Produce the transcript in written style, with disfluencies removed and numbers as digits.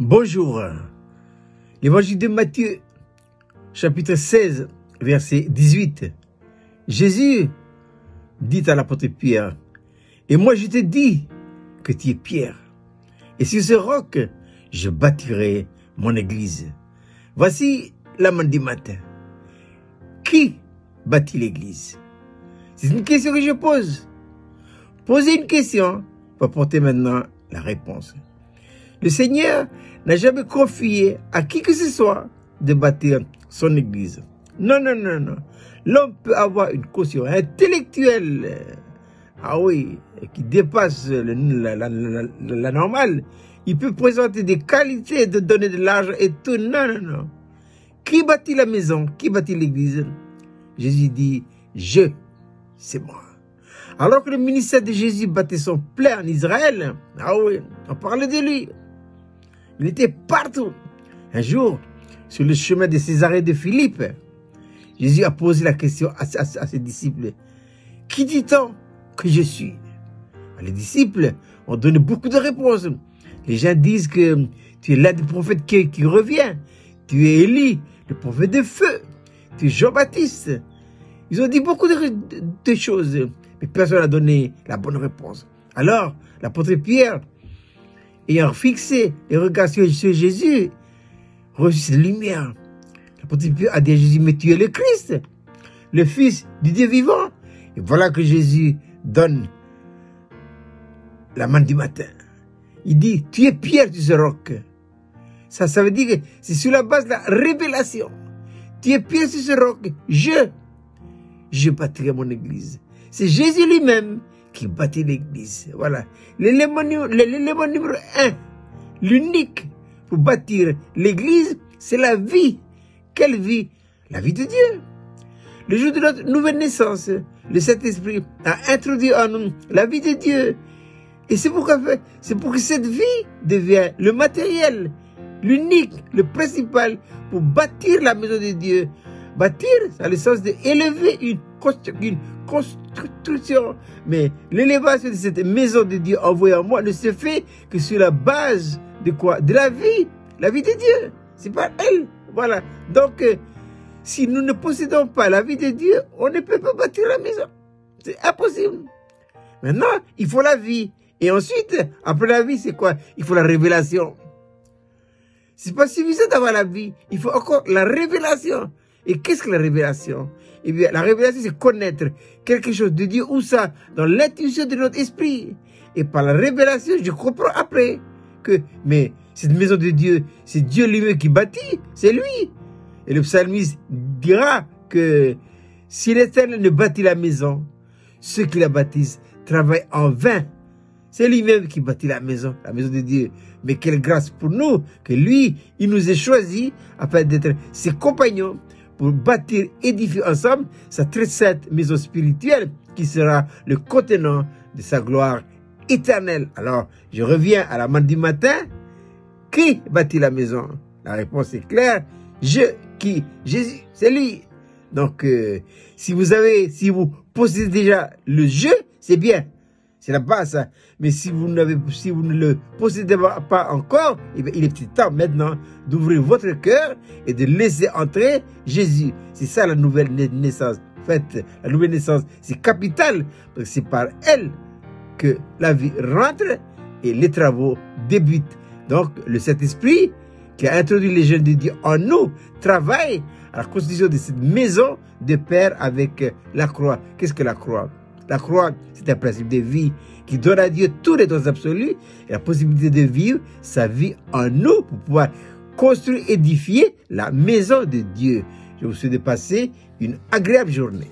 Bonjour. L'évangile de Matthieu, chapitre 16, verset 18. Jésus dit à l'apôtre Pierre, « Et moi je te dis que tu es Pierre, et sur ce roc, je bâtirai mon église. » Voici la main du matin. Qui bâtit l'église? C'est une question que je pose. Posez une question pour apporter maintenant la réponse. Le Seigneur n'a jamais confié à qui que ce soit de bâtir son église. Non, non, non, non. L'homme peut avoir une caution intellectuelle, qui dépasse la normale. Il peut présenter des qualités, de donner de l'argent et tout. Non, non, non. Qui bâtit la maison? Qui bâtit l'église? Jésus dit, c'est moi. Alors que le ministère de Jésus battait son plein en Israël, on parlait de lui. Il était partout. Un jour, sur le chemin de Césarée de Philippe, Jésus a posé la question à ses disciples. Qui dit-on que je suis? Les disciples ont donné beaucoup de réponses. Les gens disent que tu es l'un des prophètes qui revient. Tu es Élie, le prophète de feu. Tu es Jean-Baptiste. Ils ont dit beaucoup de choses, mais personne n'a donné la bonne réponse. Alors, l'apôtre Pierre, ayant fixé les regards sur Jésus, reçut cette lumière. L'apôtre Pierre a dit à Jésus, mais tu es le Christ, le Fils du Dieu vivant. Et voilà que Jésus donne la main du matin. Il dit, tu es Pierre sur ce roc. Ça veut dire que c'est sur la base de la révélation. Tu es Pierre sur ce roc. Je bâtirai mon église. C'est Jésus lui-même qui bâtit l'église. Voilà. L'élément numéro 1, l'unique pour bâtir l'église, c'est la vie. Quelle vie? La vie de Dieu. Le jour de notre nouvelle naissance, le Saint-Esprit a introduit en nous la vie de Dieu. Et c'est pour que cette vie devienne le matériel, l'unique, le principal pour bâtir la maison de Dieu. Bâtir, ça a le sens d'élever une construction. Mais l'élévation de cette maison de Dieu envoyée en moi ne se fait que sur la base de quoi? De la vie de Dieu. C'est pas elle. Voilà. Donc, si nous ne possédons pas la vie de Dieu, on ne peut pas bâtir la maison. C'est impossible. Maintenant, il faut la vie. Et ensuite, après la vie, c'est quoi? Il faut la révélation. C'est pas suffisant d'avoir la vie. Il faut encore la révélation. Et qu'est-ce que la révélation? Eh bien, la révélation, c'est connaître quelque chose de Dieu. Où ça? Dans l'intuition de notre esprit. Et par la révélation, je comprends après mais cette maison de Dieu, c'est Dieu lui-même qui bâtit. C'est lui. Et le psalmiste dira que si l'Éternel ne bâtit la maison, ceux qui la bâtissent travaillent en vain. C'est lui-même qui bâtit la maison de Dieu. Mais quelle grâce pour nous que lui, il nous a choisis afin d'être ses compagnons pour bâtir, édifier ensemble sa très sainte maison spirituelle qui sera le contenant de sa gloire éternelle. Alors, je reviens à la main du matin. Qui bâtit la maison? La réponse est claire. Jésus, c'est lui. Donc, si vous possédez déjà le je, c'est bien. C'est la base, ça. Mais si vous ne le possédez pas encore, eh bien, il est petit temps maintenant d'ouvrir votre cœur et de laisser entrer Jésus. C'est ça la nouvelle naissance. En fait, la nouvelle naissance, c'est capital, parce que c'est par elle que la vie rentre et les travaux débutent. Donc, le Saint-Esprit, qui a introduit les jeunes de Dieu en nous, travaille à la constitution de cette maison de Père avec la croix. Qu'est-ce que la croix? La croix, c'est un principe de vie qui donne à Dieu tous les droits absolus et la possibilité de vivre sa vie en nous pour pouvoir construire, édifier la maison de Dieu. Je vous souhaite de passer une agréable journée.